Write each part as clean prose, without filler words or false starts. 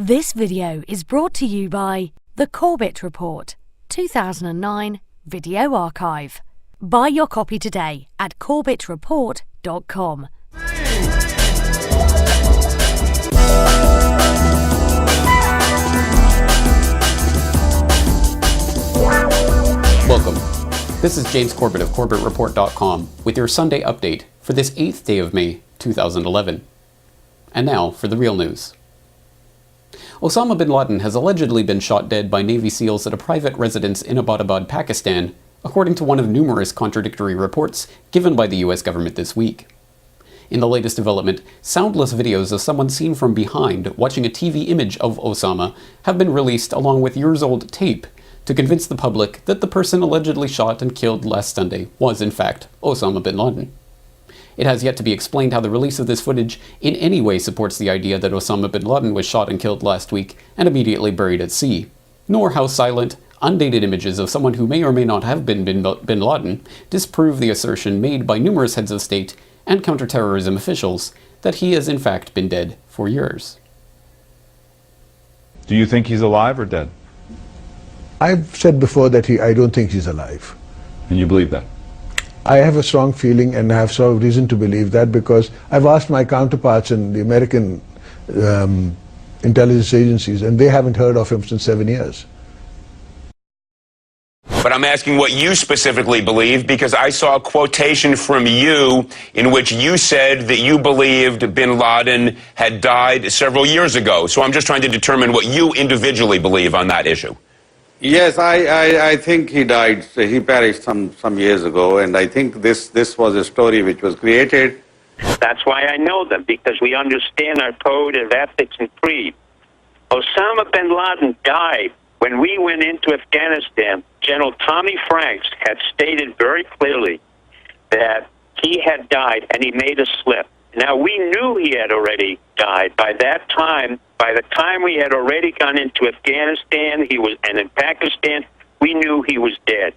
This video is brought to you by the Corbett Report, 2009 Video Archive. Buy your copy today at corbettreport.com. Welcome. This is James Corbett of corbettreport.com with your Sunday update for this 8th day of May 2011. And now for the real news. Osama bin Laden has allegedly been shot dead by Navy SEALs at a private residence in Abbottabad, Pakistan, according to one of numerous contradictory reports given by the US government this week. In the latest development, soundless videos of someone seen from behind watching a TV image of Osama have been released along with years-old tape to convince the public that the person allegedly shot and killed last Sunday was in fact Osama bin Laden. It has yet to be explained how the release of this footage in any way supports the idea that Osama bin Laden was shot and killed last week and immediately buried at sea, nor how silent, undated images of someone who may or may not have been bin Laden disprove the assertion made by numerous heads of state and counterterrorism officials that he has in fact been dead for years. Do you think he's alive or dead? I've said before that I don't think he's alive. And you believe that? I have a strong feeling, and I have sort of reason to believe that, because I've asked my counterparts in the American intelligence agencies, and they haven't heard of him since 7 years. But I'm asking what you specifically believe, because I saw a quotation from you in which you said that you believed bin Laden had died several years ago. So I'm just trying to determine what you individually believe on that issue. Yes, I think he died. He perished some years ago, and I think this was a story which was created. That's why I know them, because we understand our code of ethics and creed. Osama bin Laden died when we went into Afghanistan. General Tommy Franks had stated very clearly that he had died, and he made a slip. Now, we knew he had already died. By that time, by the time we had already gone into Afghanistan, and in Pakistan, we knew he was dead.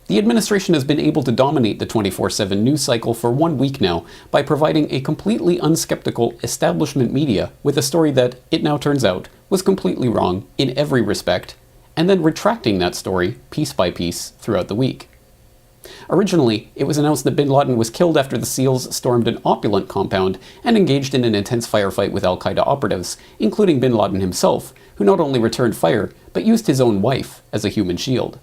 The administration has been able to dominate the 24/7 news cycle for 1 week now by providing a completely unskeptical establishment media with a story that, it now turns out, was completely wrong in every respect, and then retracting that story piece by piece throughout the week. Originally, it was announced that bin Laden was killed after the SEALs stormed an opulent compound and engaged in an intense firefight with al-Qaeda operatives, including bin Laden himself, who not only returned fire, but used his own wife as a human shield.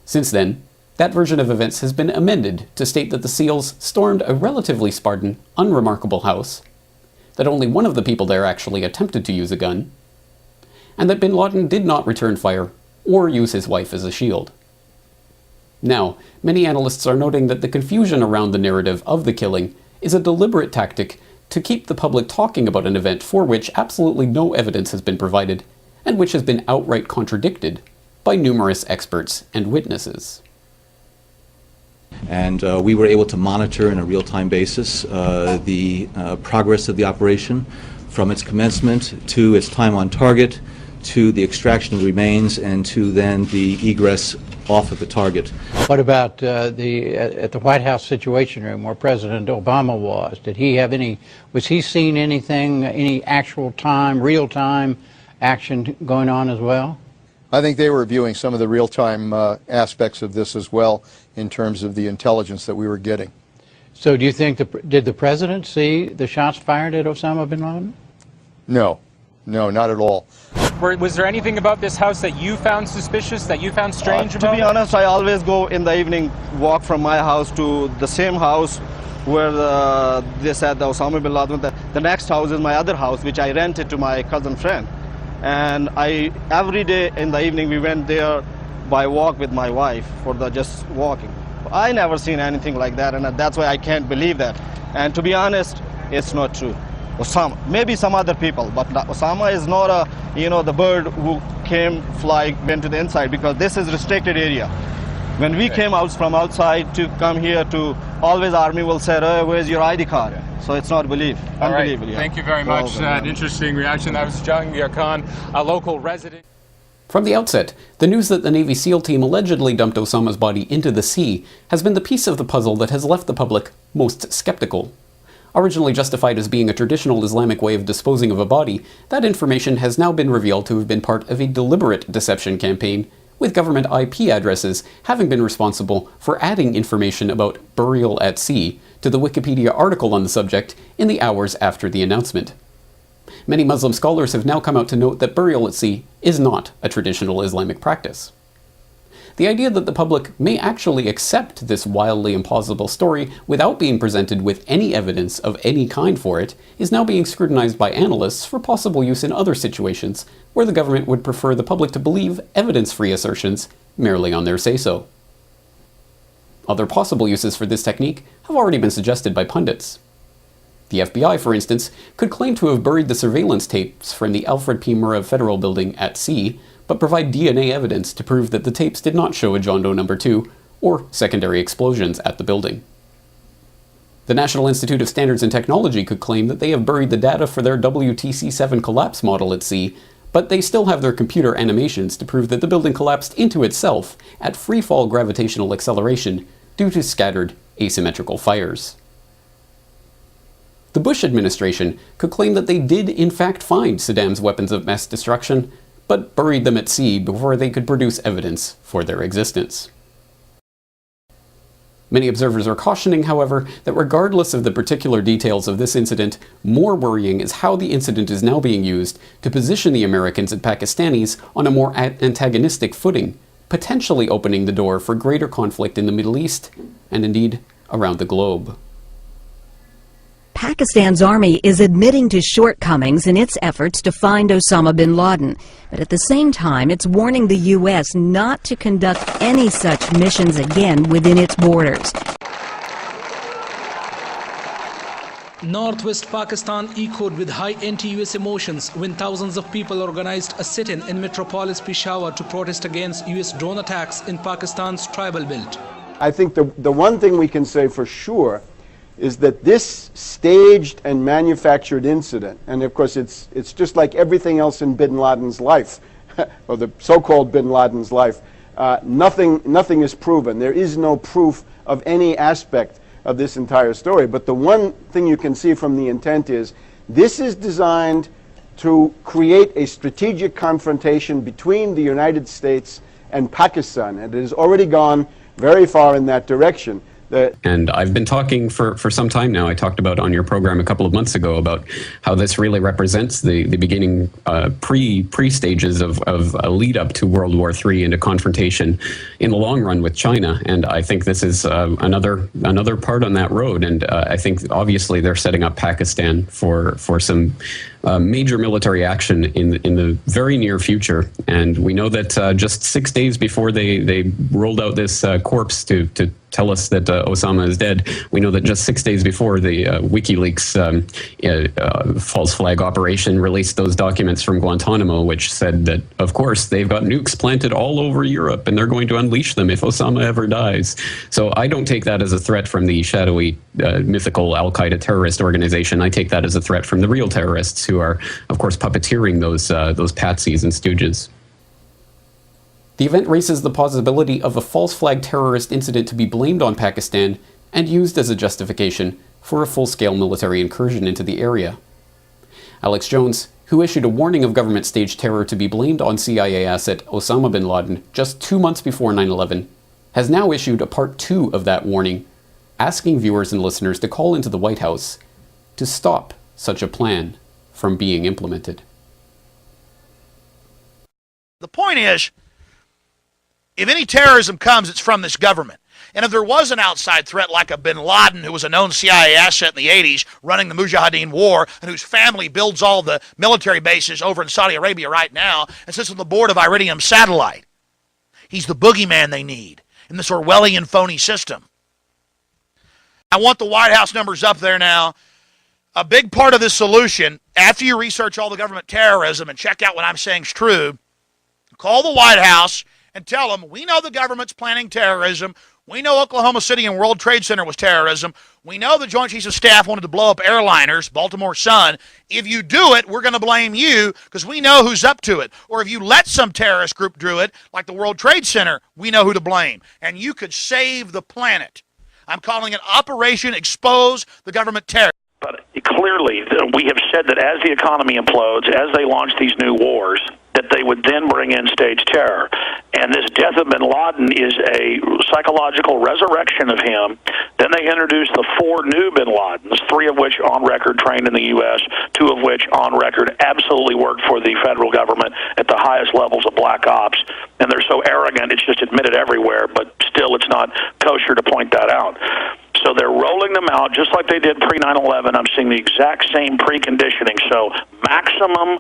Since then, that version of events has been amended to state that the SEALs stormed a relatively Spartan, unremarkable house, that only one of the people there actually attempted to use a gun, and that bin Laden did not return fire or use his wife as a shield. Now, many analysts are noting that the confusion around the narrative of the killing is a deliberate tactic to keep the public talking about an event for which absolutely no evidence has been provided, and which has been outright contradicted by numerous experts and witnesses. And we were able to monitor on a real-time basis the progress of the operation from its commencement to its time on target, to the extraction of the remains, and to then the egress off of the target. What about at the White House Situation Room where President Obama was? Was he seeing anything, any actual time, real-time action going on as well? I think they were viewing some of the real-time aspects of this as well in terms of the intelligence that we were getting. So do you think, did the president see the shots fired at Osama bin Laden? No, not at all. Was there anything about this house that you found suspicious, that you found strange about? To be honest, I always go in the evening, walk from my house to the same house where they said the Osama bin Laden. The next house is my other house, which I rented to my cousin friend. And every day in the evening we went there by walk with my wife for just walking. I never seen anything like that, and that's why I can't believe that. And to be honest, it's not true. Osama, maybe some other people, but Osama is not the bird who went to the inside, because this is restricted area. When we came out from outside to come here, always army will say, oh, where's your ID card? So it's not unbelievable. Right. Yeah. Thank you very much. An interesting reaction. That was Jahangir Khan, a local resident. From the outset, the news that the Navy SEAL team allegedly dumped Osama's body into the sea has been the piece of the puzzle that has left the public most skeptical. Originally justified as being a traditional Islamic way of disposing of a body, that information has now been revealed to have been part of a deliberate deception campaign, with government IP addresses having been responsible for adding information about burial at sea to the Wikipedia article on the subject in the hours after the announcement. Many Muslim scholars have now come out to note that burial at sea is not a traditional Islamic practice. The idea that the public may actually accept this wildly implausible story without being presented with any evidence of any kind for it is now being scrutinized by analysts for possible use in other situations where the government would prefer the public to believe evidence-free assertions merely on their say-so. Other possible uses for this technique have already been suggested by pundits. The FBI, for instance, could claim to have buried the surveillance tapes from the Alfred P. Murrah Federal Building at sea, but provide DNA evidence to prove that the tapes did not show a John Doe No. 2 or secondary explosions at the building. The National Institute of Standards and Technology could claim that they have buried the data for their WTC-7 collapse model at sea, but they still have their computer animations to prove that the building collapsed into itself at freefall gravitational acceleration due to scattered asymmetrical fires. The Bush administration could claim that they did in fact find Saddam's weapons of mass destruction, but buried them at sea before they could produce evidence for their existence. Many observers are cautioning, however, that regardless of the particular details of this incident, more worrying is how the incident is now being used to position the Americans and Pakistanis on a more antagonistic footing, potentially opening the door for greater conflict in the Middle East, and indeed around the globe. Pakistan's army is admitting to shortcomings in its efforts to find Osama bin Laden, but at the same time it's warning the U.S. not to conduct any such missions again within its borders. Northwest Pakistan echoed with high anti-US emotions when thousands of people organized a sit-in in Metropolis Peshawar to protest against US drone attacks in Pakistan's tribal belt. I think the one thing we can say for sure is that this staged and manufactured incident, and of course it's just like everything else in bin Laden's life, or the so-called bin Laden's life, nothing is proven. There is no proof of any aspect of this entire story. But the one thing you can see from the intent is this is designed to create a strategic confrontation between the United States and Pakistan, and it has already gone very far in that direction. And I've been talking for some time now. I talked about on your program a couple of months ago about how this really represents the beginning pre-stages of a lead up to World War III and a confrontation in the long run with China. And I think this is another part on that road. And I think obviously they're setting up Pakistan for some major military action in the very near future. And we know that just 6 days before they rolled out this corpse to tell us that Osama is dead, we know that just 6 days before the WikiLeaks false flag operation released those documents from Guantanamo, which said that, of course, they've got nukes planted all over Europe and they're going to unleash them if Osama ever dies. So I don't take that as a threat from the shadowy, mythical al-Qaeda terrorist organization. I take that as a threat from the real terrorists who are, of course, puppeteering those patsies and stooges. The event raises the possibility of a false flag terrorist incident to be blamed on Pakistan and used as a justification for a full-scale military incursion into the area. Alex Jones, who issued a warning of government-staged terror to be blamed on CIA asset Osama bin Laden just 2 months before 9/11, has now issued a part 2 of that warning, asking viewers and listeners to call into the White House to stop such a plan from being implemented. The point is, if any terrorism comes, it's from this government. And if there was an outside threat like a bin Laden, who was a known CIA asset in the 80s, running the Mujahideen war, and whose family builds all the military bases over in Saudi Arabia right now, and sits on the board of Iridium Satellite, he's the boogeyman they need in this Orwellian phony system. I want the White House numbers up there now. A big part of this solution, after you research all the government terrorism and check out what I'm saying is true, call the White House and tell them, we know the government's planning terrorism. We know Oklahoma City and World Trade Center was terrorism. We know the Joint Chiefs of Staff wanted to blow up airliners, Baltimore Sun. If you do it, we're going to blame you because we know who's up to it. Or if you let some terrorist group do it, like the World Trade Center, we know who to blame. And you could save the planet. I'm calling it Operation Expose the Government Terror. But clearly, we have said that as the economy implodes, as they launch these new wars, that they would then bring in stage terror. And this death of bin Laden is a psychological resurrection of him. Then they introduced the 4 new bin Ladens, 3 of which on record trained in the U.S., 2 of which on record absolutely worked for the federal government at the highest levels of black ops. And they're so arrogant, it's just admitted everywhere, but still it's not kosher to point that out. So they're rolling them out just like they did pre-9/11. I'm seeing the exact same preconditioning. So maximum,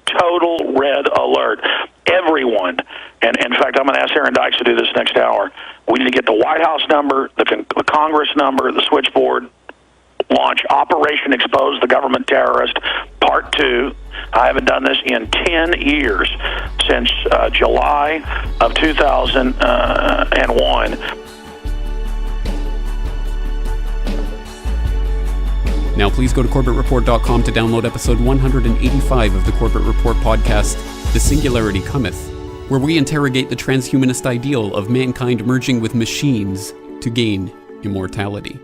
total red alert. Everyone, and in fact, I'm going to ask Aaron Dykes to do this next hour. We need to get the White House number, the Congress number, the switchboard, launch Operation Expose the Government Terrorist, Part 2. I haven't done this in 10 years, since July of 2001. Now please go to CorbettReport.com to download episode 185 of the Corbett Report podcast, The Singularity Cometh, where we interrogate the transhumanist ideal of mankind merging with machines to gain immortality.